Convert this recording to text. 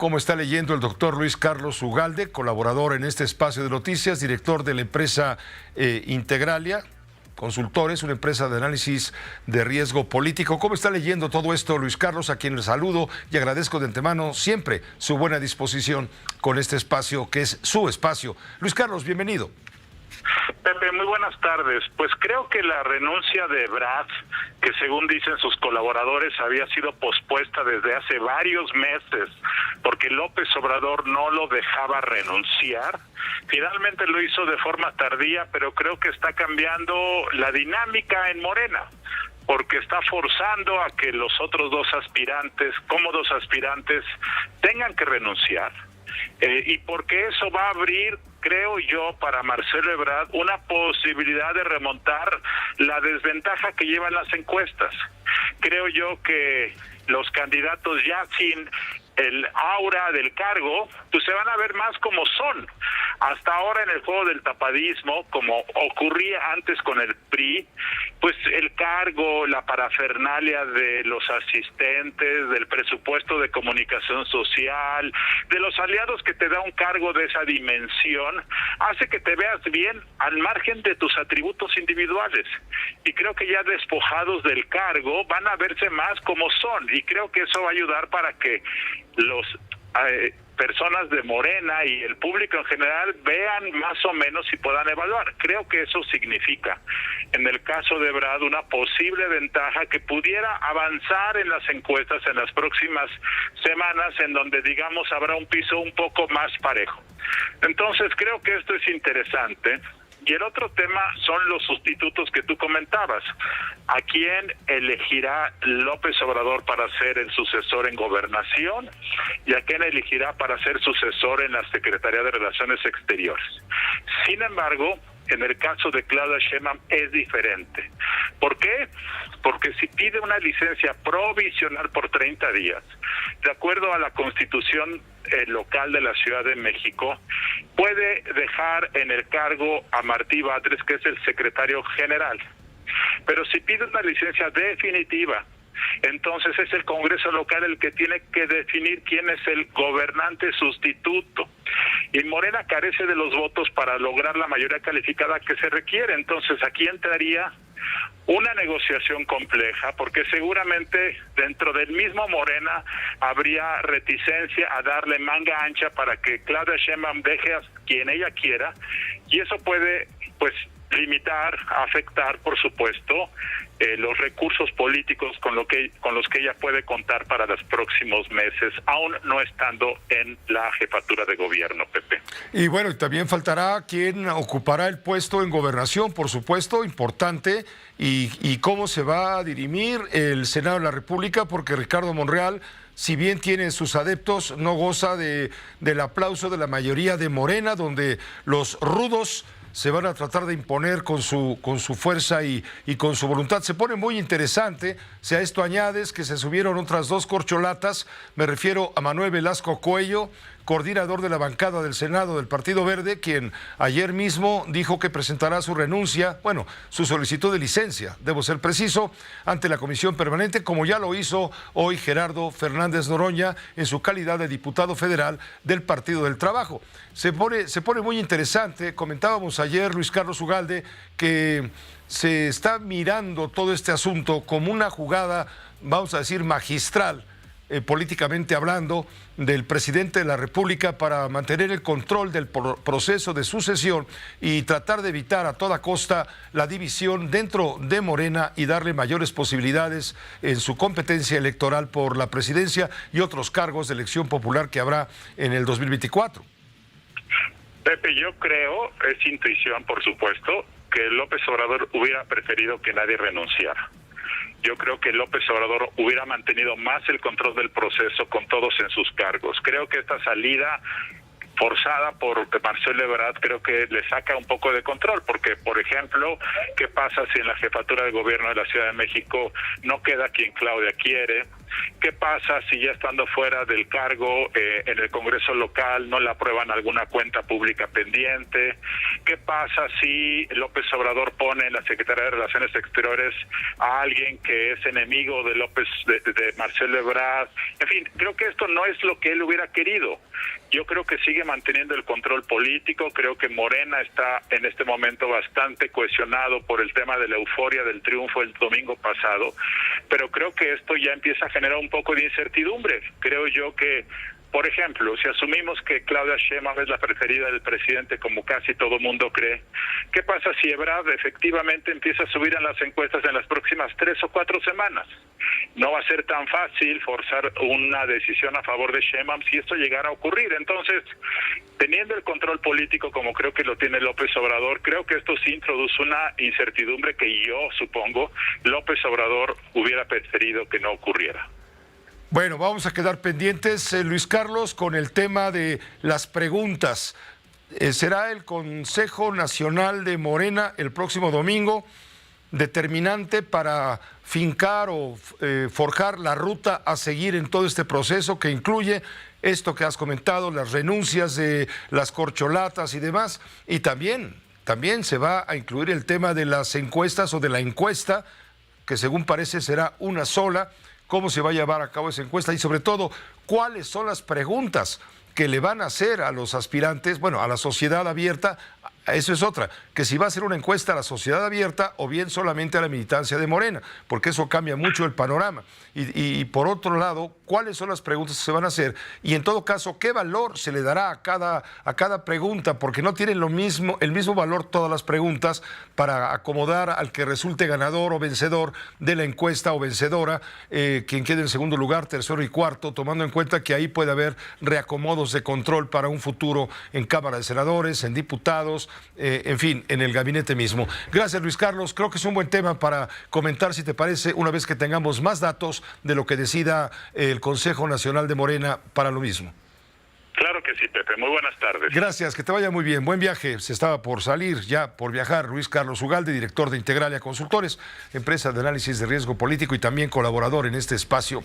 cómo está leyendo el doctor Luis Carlos Ugalde, colaborador en este espacio de noticias, director de la empresa Integralia Consultores, una empresa de análisis de riesgo político. ¿Cómo está leyendo todo esto, Luis Carlos, a quien le saludo y agradezco de antemano siempre su buena disposición con este espacio que es su espacio? Luis Carlos, bienvenido. Pepe, muy buenas tardes. Pues creo que la renuncia de Ebrard, que según dicen sus colaboradores había sido pospuesta desde hace varios meses porque López Obrador no lo dejaba renunciar, finalmente lo hizo de forma tardía, pero creo que está cambiando la dinámica en Morena, porque está forzando a que los otros dos aspirantes, cómodos aspirantes, tengan que renunciar. Y porque eso va a abrir, creo yo, para Marcelo Ebrard una posibilidad de remontar la desventaja que llevan las encuestas. Creo yo que los candidatos ya sin el aura del cargo, pues se van a ver más como son. Hasta ahora en el juego del tapadismo, como ocurría antes con el PRI, pues el cargo, la parafernalia de los asistentes, del presupuesto de comunicación social, de los aliados que te da un cargo de esa dimensión, hace que te veas bien al margen de tus atributos individuales. Y creo que ya despojados del cargo van a verse más como son, y creo que eso va a ayudar para que los personas de Morena y el público en general vean más o menos y puedan evaluar. Creo que eso significa, en el caso de Ebrard, una posible ventaja que pudiera avanzar en las encuestas en las próximas semanas, en donde, digamos, habrá un piso un poco más parejo. Entonces, creo que esto es interesante. Y el otro tema son los sustitutos que tú comentabas. ¿A quién elegirá López Obrador para ser el sucesor en Gobernación? ¿Y a quién elegirá para ser sucesor en la Secretaría de Relaciones Exteriores? Sin embargo, en el caso de Claudia Sheinbaum es diferente. ¿Por qué? Porque si pide una licencia provisional por 30 días, de acuerdo a la Constitución local de la Ciudad de México, puede dejar en el cargo a Martí Batres, que es el secretario general. Pero si pide una licencia definitiva, entonces es el Congreso local el que tiene que definir quién es el gobernante sustituto. Y Morena carece de los votos para lograr la mayoría calificada que se requiere. Entonces aquí entraría una negociación compleja, porque seguramente dentro del mismo Morena habría reticencia a darle manga ancha para que Claudia Sheinbaum deje a quien ella quiera, y eso puede, pues, limitar, afectar, por supuesto, los recursos políticos con los que ella puede contar para los próximos meses, aún no estando en la jefatura de gobierno, Pepe. Y bueno, también faltará quien ocupará el puesto en gobernación, por supuesto, importante, y cómo se va a dirimir el Senado de la República, porque Ricardo Monreal, si bien tiene sus adeptos, no goza del aplauso de la mayoría de Morena, donde los rudos se van a tratar de imponer con su fuerza y con su voluntad. Se pone muy interesante. Si a esto añades que se subieron otras dos corcholatas, me refiero a Manuel Velasco Cuello, coordinador de la bancada del Senado del Partido Verde, quien ayer mismo dijo que presentará su renuncia, bueno, su solicitud de licencia, debo ser preciso, ante la Comisión Permanente, como ya lo hizo hoy Gerardo Fernández Noroña en su calidad de diputado federal del Partido del Trabajo. Se pone muy interesante. Comentábamos ayer, Luis Carlos Ugalde, que se está mirando todo este asunto como una jugada, vamos a decir, magistral, políticamente hablando, del presidente de la República para mantener el control del proceso de sucesión y tratar de evitar a toda costa la división dentro de Morena y darle mayores posibilidades en su competencia electoral por la presidencia y otros cargos de elección popular que habrá en el 2024. Pepe, yo creo, es intuición por supuesto, que López Obrador hubiera preferido que nadie renunciara. Yo creo que López Obrador hubiera mantenido más el control del proceso con todos en sus cargos. Creo que esta salida forzada por Marcelo Ebrard creo que le saca un poco de control, porque, por ejemplo, ¿qué pasa si en la jefatura de gobierno de la Ciudad de México no queda quien Claudia quiere? ¿Qué pasa si ya estando fuera del cargo en el Congreso local no le aprueban alguna cuenta pública pendiente? ¿Qué pasa si López Obrador pone en la Secretaría de Relaciones Exteriores a alguien que es enemigo de de Marcelo Ebrard? En fin, creo que esto no es lo que él hubiera querido. Yo creo que sigue manteniendo el control político, creo que Morena está en este momento bastante cohesionado por el tema de la euforia del triunfo el domingo pasado, pero creo que esto ya empieza a generar un poco de incertidumbre. Creo yo que, por ejemplo, si asumimos que Claudia Sheinbaum es la preferida del presidente, como casi todo mundo cree, ¿qué pasa si Ebrard efectivamente empieza a subir en las encuestas en las próximas 3 o 4 semanas? No va a ser tan fácil forzar una decisión a favor de Sheinbaum si esto llegara a ocurrir. Entonces, teniendo el control político como creo que lo tiene López Obrador, creo que esto sí introduce una incertidumbre que yo supongo López Obrador hubiera preferido que no ocurriera. Bueno, vamos a quedar pendientes, Luis Carlos, con el tema de las preguntas. ¿Será el Consejo Nacional de Morena el próximo domingo determinante para fincar o forjar la ruta a seguir en todo este proceso que incluye esto que has comentado, las renuncias de las corcholatas y demás? Y también se va a incluir el tema de las encuestas o de la encuesta, que según parece será una sola. ¿Cómo se va a llevar a cabo esa encuesta? Y sobre todo, ¿cuáles son las preguntas que le van a hacer a los aspirantes, bueno, a la sociedad abierta? Eso es otra, que si va a ser una encuesta a la sociedad abierta o bien solamente a la militancia de Morena, porque eso cambia mucho el panorama. Y por otro lado, ¿cuáles son las preguntas que se van a hacer? Y en todo caso, ¿qué valor se le dará a cada pregunta? Porque no tienen el mismo valor todas las preguntas para acomodar al que resulte ganador o vencedor de la encuesta o vencedora, quien quede en segundo lugar, tercero y cuarto, tomando en cuenta que ahí puede haber reacomodos de control para un futuro en Cámara de Senadores, en diputados, en fin, en el gabinete mismo. Gracias, Luis Carlos. Creo que es un buen tema para comentar, si te parece, una vez que tengamos más datos de lo que decida el Consejo Nacional de Morena para lo mismo. Claro que sí, Pepe. Muy buenas tardes. Gracias, que te vaya muy bien. Buen viaje. Se estaba por salir, ya por viajar, Luis Carlos Ugalde, director de Integralia Consultores, empresa de análisis de riesgo político y también colaborador en este espacio.